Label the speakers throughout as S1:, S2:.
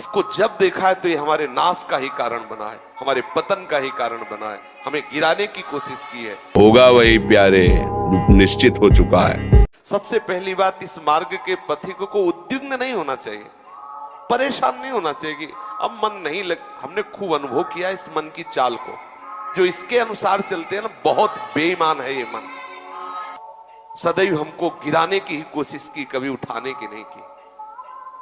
S1: इसको जब देखा है तो ये हमारे नाश का ही कारण बना है, हमारे पतन का ही कारण बना है, हमें गिराने की कोशिश की है।
S2: होगा वही प्यारे, निश्चित हो चुका है।
S1: सबसे पहली बात, इस मार्ग के पथिक को उद्विग्न नहीं होना चाहिए, परेशान नहीं होना चाहिए कि अब मन नहीं लग। हमने खूब अनुभव किया इस मन की चाल को, जो इसके अनुसार चलते हैं ना, बहुत बेईमान है ये मन। सदैव हमको गिराने की ही कोशिश की, कभी उठाने की नहीं की।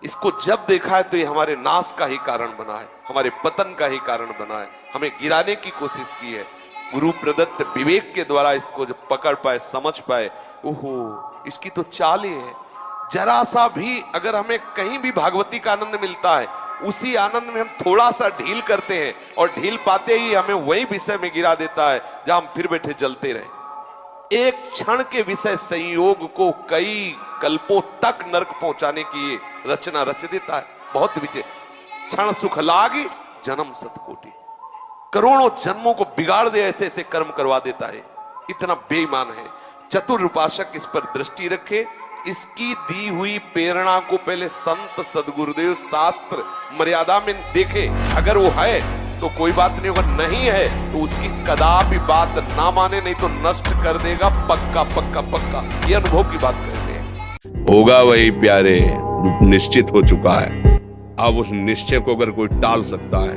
S1: इसको जब देखा है तो ये हमारे नाश का ही कारण बना है, हमारे पतन का ही कारण बना है, हमें गिराने की कोशिश की है। गुरु प्रदत्त विवेक के द्वारा इसको जब पकड़ पाए, समझ पाए, ओहो इसकी तो चाल ही है। जरा सा भी अगर हमें कहीं भी भागवती का आनंद मिलता है, उसी आनंद में हम थोड़ा सा ढील करते हैं और ढील पाते ही हमें वही विषय में गिरा देता है जहां हम फिर बैठे जलते रहे। एक क्षण के विषय संयोग को कई कल्पों तक नरक पहुंचाने की ये रचना रच देता है। बहुत विजय, क्षण सुख लागी जन्म सतकोटि, करोड़ों जन्मों को बिगाड़ दे, ऐसे ऐसे कर्म करवा देता है। इतना बेईमान है। चतुर उपासक इस पर दृष्टि रखे, इसकी दी हुई प्रेरणा को पहले संत सदगुरुदेव शास्त्र मर्यादा में देखे। अगर वो है तो कोई बात नहीं, होगा नहीं है तो उसकी कदापि बात ना माने, नहीं तो नष्ट कर देगा पक्का पक्का पक्का। ये अनुभव की बात कर रहे हैं।
S2: होगा वही प्यारे, निश्चित हो चुका है। अब उस निश्चय को अगर कोई टाल सकता है,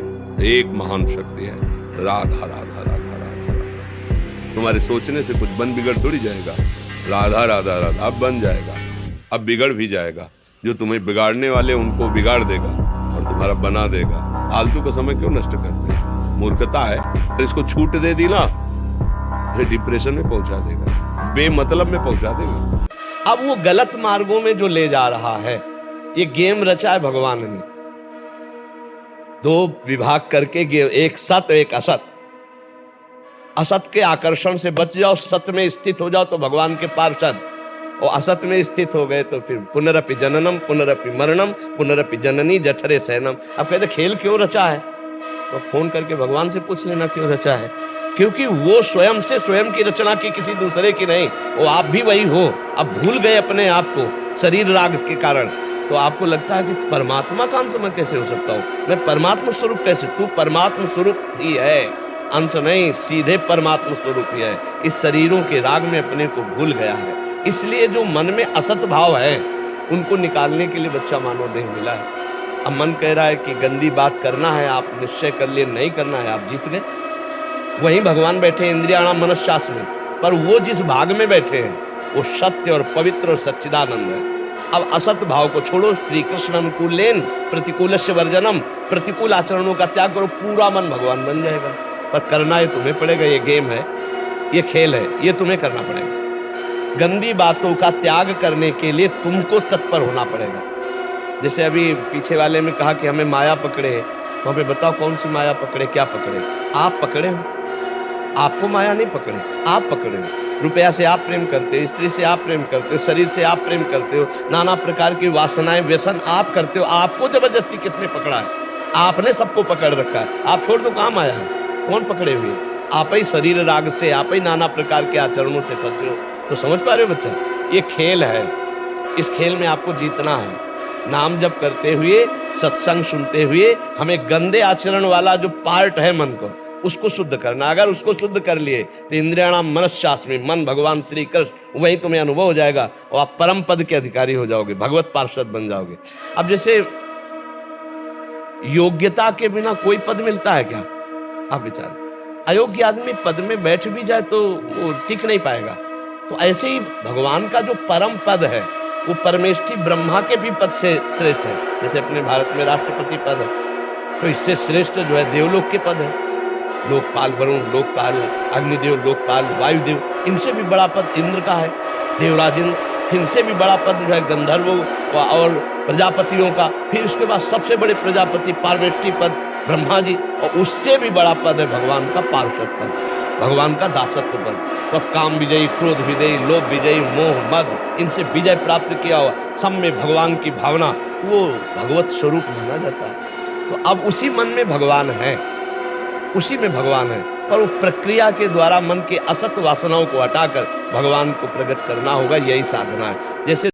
S2: एक महान शक्ति है, राधा राधा राधा राधा राधा। तुम्हारे सोचने से कुछ बन बिगड़ थोड़ी जाएगा। राधा राधा राधा अब बन जाएगा, अब बिगड़ भी जाएगा। जो तुम्हें बिगाड़ने वाले उनको बिगाड़ देगा और तुम्हारा बना देगा। फालतू का समय क्यों नष्ट करते हैं? मूर्खता है। तो इसको छूट दे दी ना, फिर डिप्रेशन में पहुंचा देगा, बेमतलब में पहुंचा देगा।
S3: अब वो गलत मार्गों में जो ले जा रहा है, ये गेम रचा है भगवान ने। दो विभाग करके एक सत एक असत। असत के आकर्षण से बच जाओ, सत में स्थित हो जाओ तो भगवान के पार्षद, और असत में स्थित हो गए तो फिर पुनरपि जननम पुनरपि मरणम पुनरपि जननी जठरे शयनम। अब कहते खेल क्यों रचा है, तो फोन करके भगवान से पूछ लेना क्यों रचा है। क्योंकि वो स्वयं से स्वयं की रचना की, किसी दूसरे की नहीं। वो आप भी वही हो। अब भूल गए अपने आप को शरीर राग के कारण, तो आपको लगता है कि परमात्मा का अंश मैं कैसे हो सकता हूँ, मैं परमात्मा स्वरूप कैसे। तू परमात्मा स्वरूप ही है, अंश नहीं, सीधे परमात्मा स्वरूप ही है। इस शरीरों के राग में अपने को भूल गया है। इसलिए जो मन में असत भाव है, उनको निकालने के लिए बच्चा मानव देह मिला है। अब मन कह रहा है कि गंदी बात करना है, आप निश्चय कर लिए नहीं करना है, आप जीत गए। वहीं भगवान बैठे इंद्रियाणाम मनश्शास में, पर वो जिस भाग में बैठे हैं वो सत्य और पवित्र और सच्चिदानंद है। अब असत भाव को छोड़ो, श्री कृष्ण अनुकूल लेन प्रतिकूलस्य वर्जनम, प्रतिकूल आचरणों का त्याग करो, पूरा मन भगवान बन जाएगा। पर करना ये तुम्हें पड़ेगा। ये गेम है, ये खेल है, ये तुम्हें करना पड़ेगा। गंदी बातों का त्याग करने के लिए तुमको तत्पर होना पड़ेगा। जैसे अभी पीछे वाले में कहा कि हमें माया पकड़े, तो हमें बताओ कौन सी माया पकड़े, क्या पकड़े? आप पकड़े हो, आपको माया नहीं पकड़े, आप पकड़े हो। रुपया से आप प्रेम करते हो, स्त्री से आप प्रेम करते हो, शरीर से आप प्रेम करते हो, नाना प्रकार की वासनाएं व्यसन आप करते हो। आपको जबरदस्ती किसने पकड़ा है? आपने सबको पकड़ रखा है। आप छोड़ दो, कहाँ माया है? कौन पकड़े हुए? आप ही शरीर राग से, आप ही नाना प्रकार के आचरणों से फंसे हो। तो समझ पा रहे हो बच्चा, ये खेल है। इस खेल में आपको जीतना है। नाम जप करते हुए, सत्संग सुनते हुए, हमें गंदे आचरण वाला जो पार्ट है मन को, उसको शुद्ध करना। अगर उसको शुद्ध कर लिए तो इंद्रियाणाम मनश्शास में मन भगवान श्री कृष्ण, वही तुम्हें अनुभव हो जाएगा और आप परम पद के अधिकारी हो जाओगे, भगवत पार्षद बन जाओगे। अब जैसे योग्यता के बिना कोई पद मिलता है क्या? आप विचार, अयोग्य आदमी पद में बैठ भी जाए तो वो टिक नहीं पाएगा। तो ऐसे ही भगवान का जो परम पद है, वो परमेष्ठी ब्रह्मा के भी पद से श्रेष्ठ है। जैसे अपने भारत में राष्ट्रपति पद है, तो इससे श्रेष्ठ जो है देवलोक के पद है। लोकपाल वरुण, लोकपाल अग्निदेव, लोकपाल वायुदेव, इनसे भी बड़ा पद इंद्र का है, देवराज इंद्र। इनसे भी बड़ा पद जो है गंधर्वों और प्रजापतियों का। फिर उसके बाद सबसे बड़े प्रजापति पारमेष्ठी पद ब्रह्मा जी, और उससे भी बड़ा पद है भगवान का पार्षद पद, भगवान का दासत्व पद। तो काम विजयी, क्रोध विजयी, लोभ विजयी, मोह मद, इनसे विजय प्राप्त किया हुआ, सब में भगवान की भावना, वो भगवत स्वरूप माना जाता है। तो अब उसी मन में भगवान है, उसी में भगवान है, पर वो प्रक्रिया के द्वारा मन के असत वासनाओं को हटाकर भगवान को प्रकट करना होगा। यही साधना है। जैसे